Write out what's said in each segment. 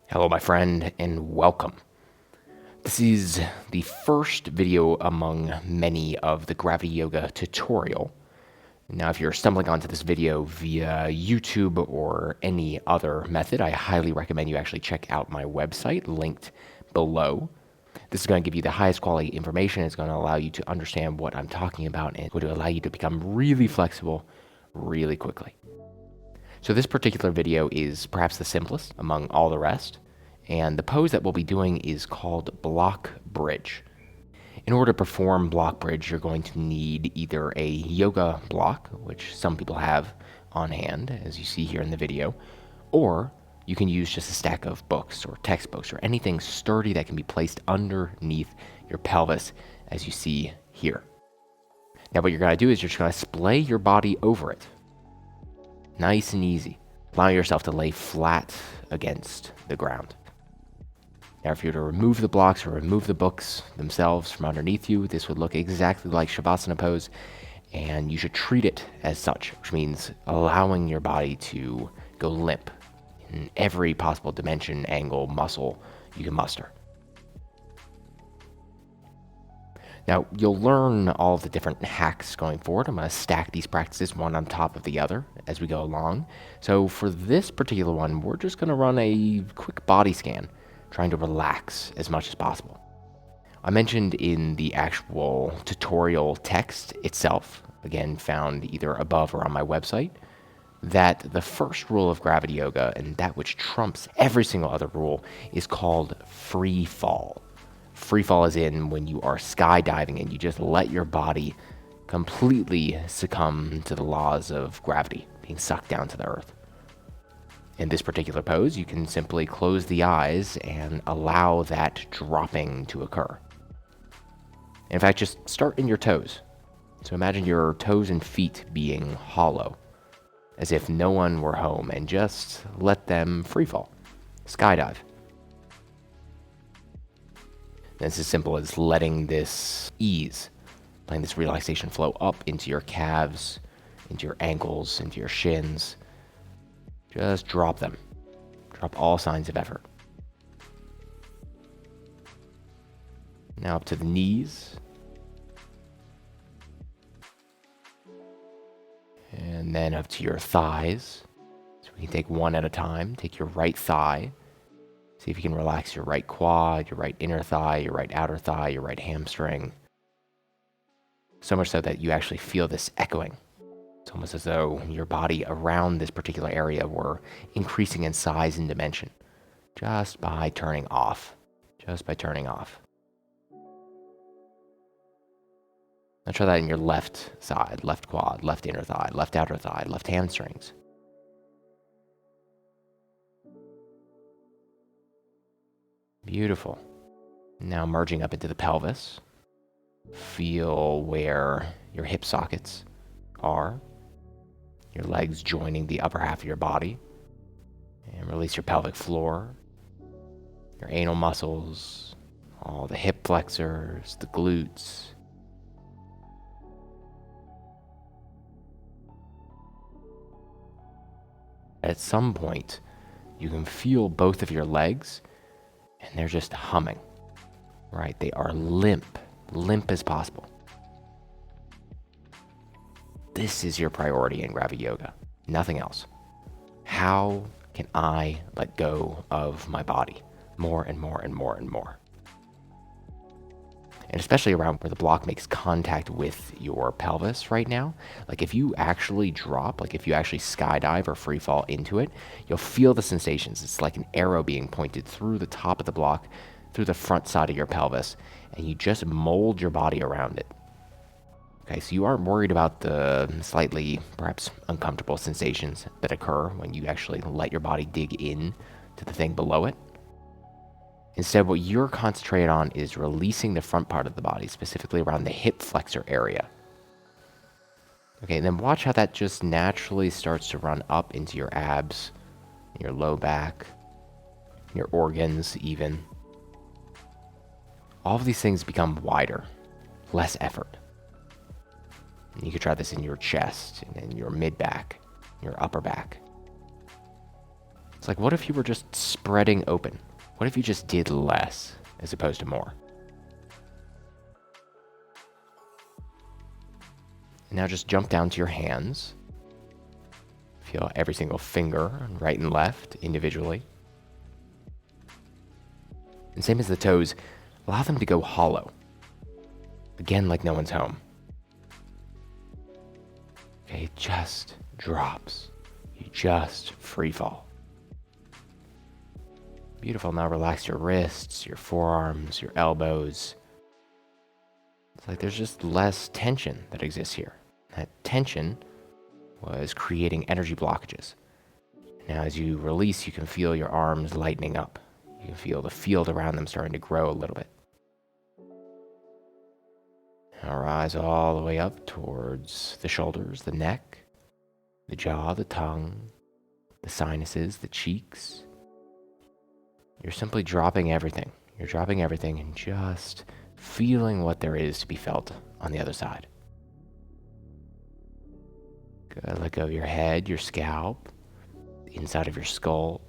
Hello, my friend, and welcome. This is the first video among many of the Gravity Yoga tutorial. Now, if you're stumbling onto this video via YouTube or any other method, I highly recommend you actually check out my website linked below. This is going to give you the highest quality information. It's going to allow you to understand what I'm talking about, and it's going to allow you to become really flexible really quickly. So this particular video is perhaps the simplest among all the rest, and the pose that we'll be doing is called block bridge. In order to perform block bridge, you're going to need either a yoga block, which some people have on hand, as you see here in the video, or you can use just a stack of books or textbooks or anything sturdy that can be placed underneath your pelvis, as you see here. Now what you're going to do is you're just going to splay your body over it. Nice and easy. Allow yourself to lay flat against the ground. Now, if you were to remove the blocks or remove the books themselves from underneath you, this would look exactly like Shavasana pose, and you should treat it as such, which means allowing your body to go limp in every possible dimension, angle, muscle you can muster. Now, you'll learn all of the different hacks going forward. I'm going to stack these practices one on top of the other as we go along. So for this particular one, we're just going to run a quick body scan, trying to relax as much as possible. I mentioned in the actual tutorial text itself, again found either above or on my website, that the first rule of Gravity Yoga, and that which trumps every single other rule, is called free fall. Free fall is in when you are skydiving and you just let your body completely succumb to the laws of gravity, being sucked down to the earth. In this particular pose, you can simply close the eyes and allow that dropping to occur. In fact, just start in your toes. So imagine your toes and feet being hollow, as if no one were home, and just let them free fall, skydive. It's as simple as letting this ease, letting this relaxation flow up into your calves, into your ankles, into your shins. Just drop them. Drop all signs of effort. Now up to the knees. And then up to your thighs. So we can take one at a time. Take your right thigh. See if you can relax your right quad, your right inner thigh, your right outer thigh, your right hamstring. So much so that you actually feel this echoing. It's almost as though your body around this particular area were increasing in size and dimension just by turning off. Just by turning off. Now try that in your left side, left quad, left inner thigh, left outer thigh, left hamstrings. Beautiful. Now merging up into the pelvis. Feel where your hip sockets are. Your legs joining the upper half of your body. And release your pelvic floor. Your anal muscles. All the hip flexors, the glutes. At some point, you can feel both of your legs, and they're just humming, right? They are limp as possible. This is your priority in Gravity Yoga, nothing else. How can I let go of my body more and more and more and more? And especially around where the block makes contact with your pelvis right now. Like if you actually drop, like if you actually skydive or free fall into it, you'll feel the sensations. It's like an arrow being pointed through the top of the block, through the front side of your pelvis, and you just mold your body around it. Okay, so you aren't worried about the slightly, perhaps uncomfortable sensations that occur when you actually let your body dig in to the thing below it. Instead, what you're concentrated on is releasing the front part of the body, specifically around the hip flexor area. Okay, and then watch how that just naturally starts to run up into your abs, your low back, your organs even. All of these things become wider, less effort. And you could try this in your chest, and in your mid back, your upper back. It's like, what if you were just spreading open? What if you just did less as opposed to more? And now just jump down to your hands. Feel every single finger, right and left, individually. And same as the toes, allow them to go hollow. Again, like no one's home. Okay, it just drops. You just free fall. Beautiful. Now relax your wrists, your forearms, your elbows. It's like there's just less tension that exists here. That tension was creating energy blockages. Now as you release, you can feel your arms lightening up. You can feel the field around them starting to grow a little bit. Now rise all the way up towards the shoulders, the neck, the jaw, the tongue, the sinuses, the cheeks. You're simply dropping everything. You're dropping everything and just feeling what there is to be felt on the other side. Good. Let go of your head, your scalp, the inside of your skull.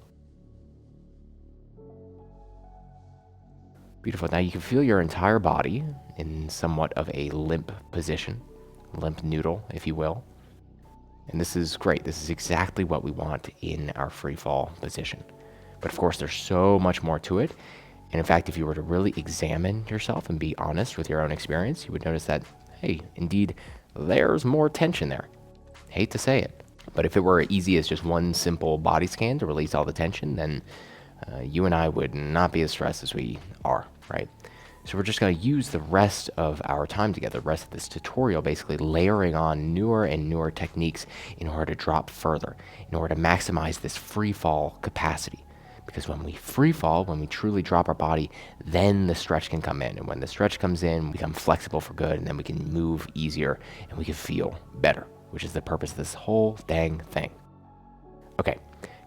Beautiful. Now you can feel your entire body in somewhat of a limp position, limp noodle, if you will. And this is great. This is exactly what we want in our free fall position. But of course, there's so much more to it. And in fact, if you were to really examine yourself and be honest with your own experience, you would notice that, hey, indeed, there's more tension there. Hate to say it. But if it were easy as just one simple body scan to release all the tension, then you and I would not be as stressed as we are, right? So we're just going to use the rest of our time together, the rest of this tutorial, basically layering on newer and newer techniques in order to drop further, in order to maximize this free fall capacity. Because when we free fall, when we truly drop our body, then the stretch can come in. And when the stretch comes in, we become flexible for good, and then we can move easier and we can feel better, which is the purpose of this whole dang thing. Okay,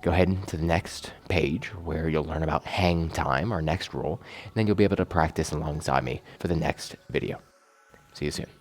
go ahead to the next page where you'll learn about hang time, our next rule, and then you'll be able to practice alongside me for the next video. See you soon.